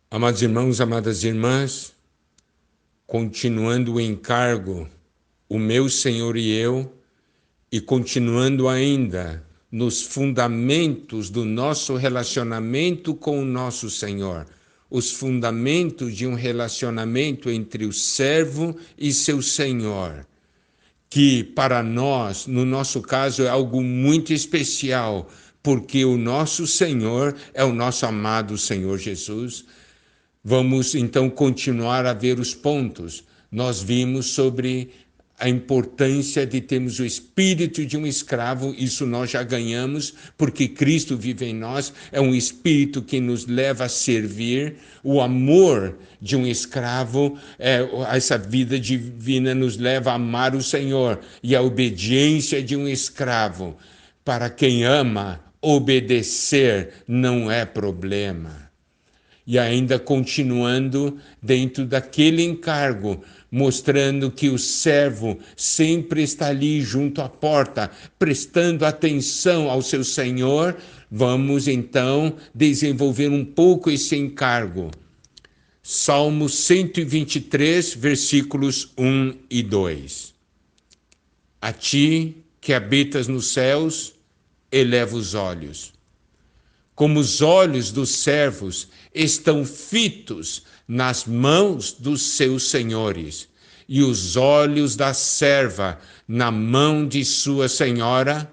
Amados irmãos, amadas irmãs, continuando o encargo, o meu Senhor e eu, e continuando ainda nos fundamentos do nosso relacionamento com o nosso Senhor, os fundamentos de um relacionamento entre o servo e seu Senhor, que para nós, no nosso caso, é algo muito especial, porque o nosso Senhor é o nosso amado Senhor Jesus. Vamos então continuar a ver os pontos. Nós vimos sobre a importância de termos o espírito de um escravo, isso nós já ganhamos, porque Cristo vive em nós, é um espírito que nos leva a servir. O amor de um escravo, essa vida divina nos leva a amar o Senhor, e a obediência de um escravo, para quem ama, obedecer não é problema. E ainda continuando dentro daquele encargo, mostrando que o servo sempre está ali junto à porta, prestando atenção ao seu Senhor, vamos então desenvolver um pouco esse encargo. Salmo 123, versículos 1 e 2. A ti que habitas nos céus, eleva os olhos. Como os olhos dos servos estão fitos nas mãos dos seus senhores, e os olhos da serva na mão de sua senhora,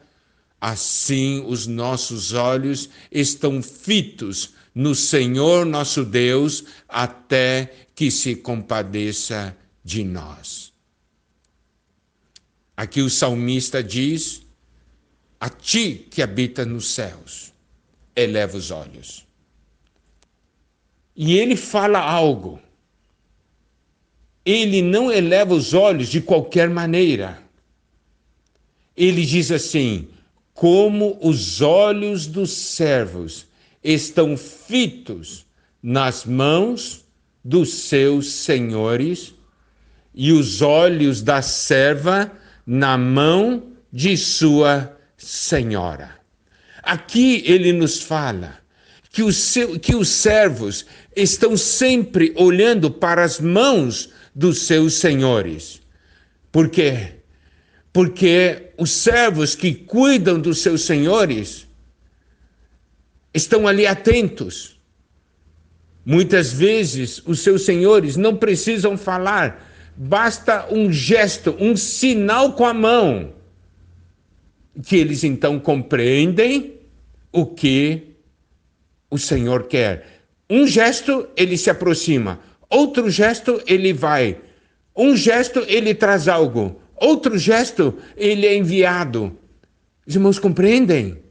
assim os nossos olhos estão fitos no Senhor nosso Deus, até que se compadeça de nós. Aqui o salmista diz: a ti que habita nos céus, eleva os olhos. E ele fala algo. Ele não eleva os olhos de qualquer maneira. Ele diz assim: como os olhos dos servos estão fitos nas mãos dos seus senhores, e os olhos da serva na mão de sua senhora. Aqui ele nos fala que os servos estão sempre olhando para as mãos dos seus senhores. Por quê? Porque os servos que cuidam dos seus senhores estão ali atentos. Muitas vezes os seus senhores não precisam falar, basta um gesto, um sinal com a mão, que eles então compreendem o que o Senhor quer. Um gesto, ele se aproxima. Outro gesto, ele vai. Um gesto, ele traz algo. Outro gesto, ele é enviado. Os irmãos compreendem?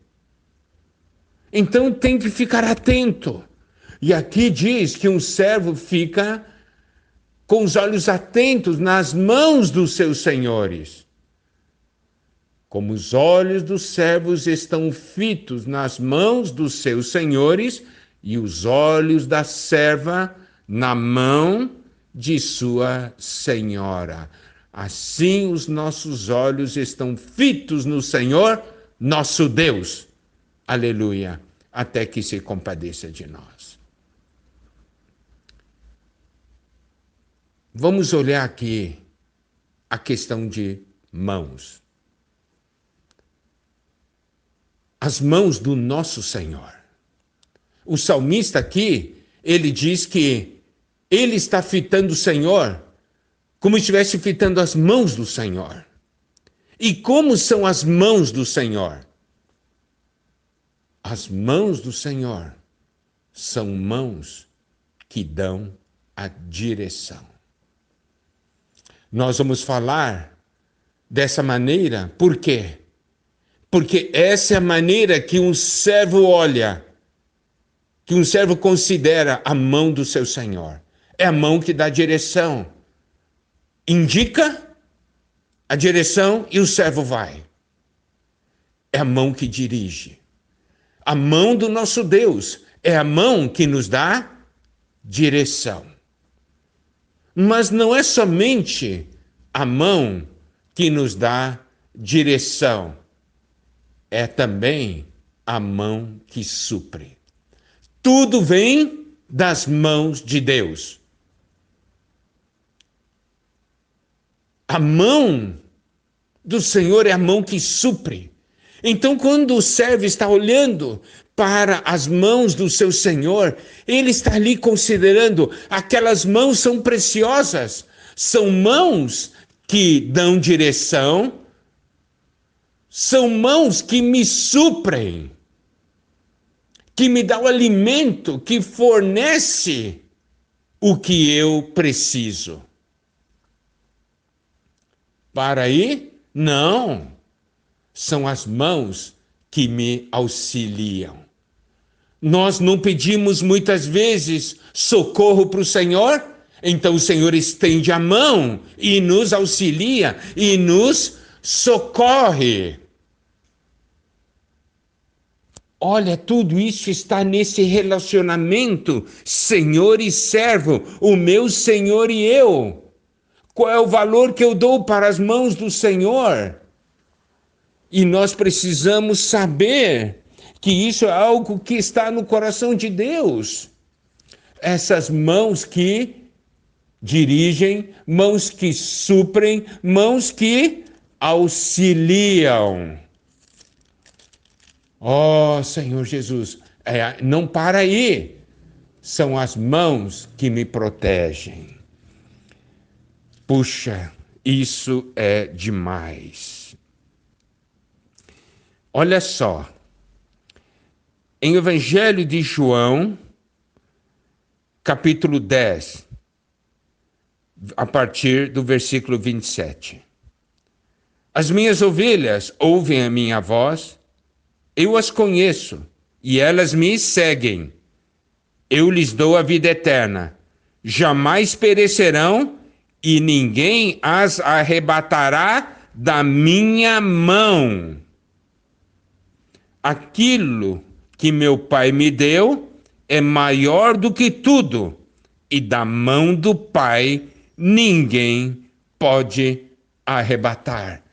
Então tem que ficar atento. E aqui diz que um servo fica com os olhos atentos nas mãos dos seus senhores. Como os olhos dos servos estão fitos nas mãos dos seus senhores, e os olhos da serva na mão de sua senhora. Assim os nossos olhos estão fitos no Senhor, nosso Deus. Aleluia. Até que se compadeça de nós. Vamos olhar aqui a questão de mãos. As mãos do nosso Senhor. O salmista aqui, ele diz que ele está fitando o Senhor como se estivesse fitando as mãos do Senhor. E como são as mãos do Senhor? As mãos do Senhor são mãos que dão a direção. Nós vamos falar dessa maneira, por quê? Porque essa é a maneira que um servo olha, que um servo considera a mão do seu Senhor. É a mão que dá direção. Indica a direção e o servo vai. É a mão que dirige. A mão do nosso Deus é a mão que nos dá direção. Mas não é somente a mão que nos dá direção. É também a mão que supre. Tudo vem das mãos de Deus. A mão do Senhor é a mão que supre. Então, quando o servo está olhando para as mãos do seu Senhor, ele está ali considerando: aquelas mãos são preciosas, são mãos que dão direção, são mãos que me suprem, que me dão o alimento, que fornece o que eu preciso. Para aí? Não. São as mãos que me auxiliam. Nós não pedimos muitas vezes socorro para o Senhor? Então o Senhor estende a mão e nos auxilia e nos socorre. Olha, tudo isso está nesse relacionamento Senhor e servo, o meu Senhor e eu. Qual é o valor que eu dou para as mãos do Senhor? E nós precisamos saber que isso é algo que está no coração de Deus. Essas mãos que dirigem, mãos que suprem, mãos que auxiliam. Oh, Senhor Jesus, não para aí. São as mãos que me protegem. Puxa, isso é demais. Olha só, em Evangelho de João, capítulo 10, a partir do versículo 27. As minhas ovelhas ouvem a minha voz, eu as conheço, e elas me seguem. Eu lhes dou a vida eterna, jamais perecerão, e ninguém as arrebatará da minha mão. Aquilo que meu Pai me deu é maior do que tudo, e da mão do Pai ninguém pode arrebatar.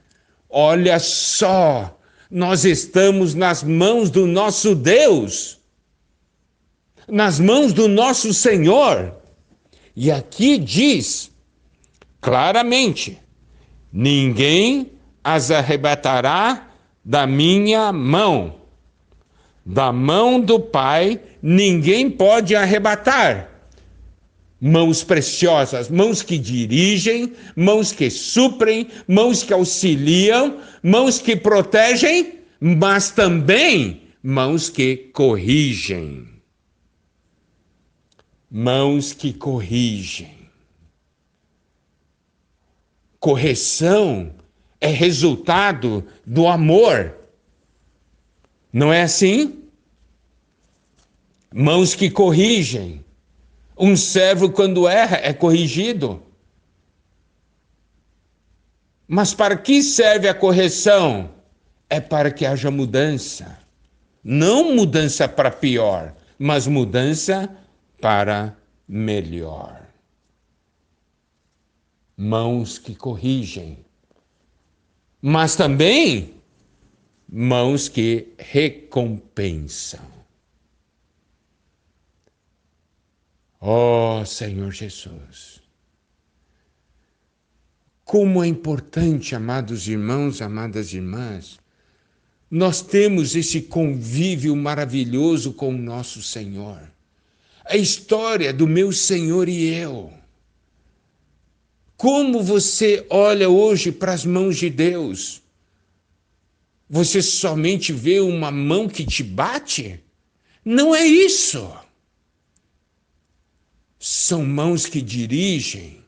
Olha só, nós estamos nas mãos do nosso Deus, nas mãos do nosso Senhor. E aqui diz claramente: ninguém as arrebatará da minha mão. Da mão do Pai, ninguém pode arrebatar. Mãos preciosas, mãos que dirigem, mãos que suprem, mãos que auxiliam, mãos que protegem, mas também mãos que corrigem. Mãos que corrigem. Correção é resultado do amor. Não é assim? Mãos que corrigem. Um servo, quando erra, é corrigido. Mas para que serve a correção? É para que haja mudança. Não mudança para pior, mas mudança para melhor. Mãos que corrigem. Mas também mãos que recompensam. Oh, Senhor Jesus. Como é importante, amados irmãos, amadas irmãs, nós temos esse convívio maravilhoso com o nosso Senhor. A história do meu Senhor e eu. Como você olha hoje para as mãos de Deus? Você somente vê uma mão que te bate? Não é isso. São mãos que dirigem,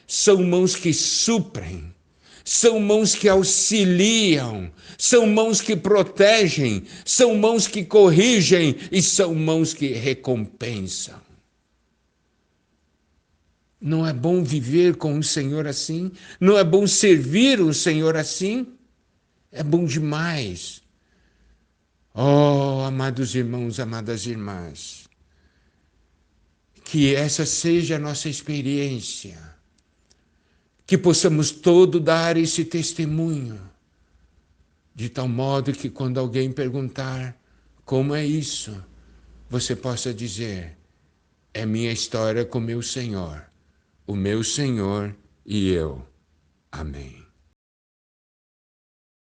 são mãos que suprem, são mãos que auxiliam, são mãos que protegem, são mãos que corrigem e são mãos que recompensam. Não é bom viver com um Senhor assim? Não é bom servir um Senhor assim? É bom demais. Oh, amados irmãos, amadas irmãs, que essa seja a nossa experiência, que possamos todos dar esse testemunho, de tal modo que quando alguém perguntar como é isso, você possa dizer: é minha história com meu Senhor, o meu Senhor e eu. Amém.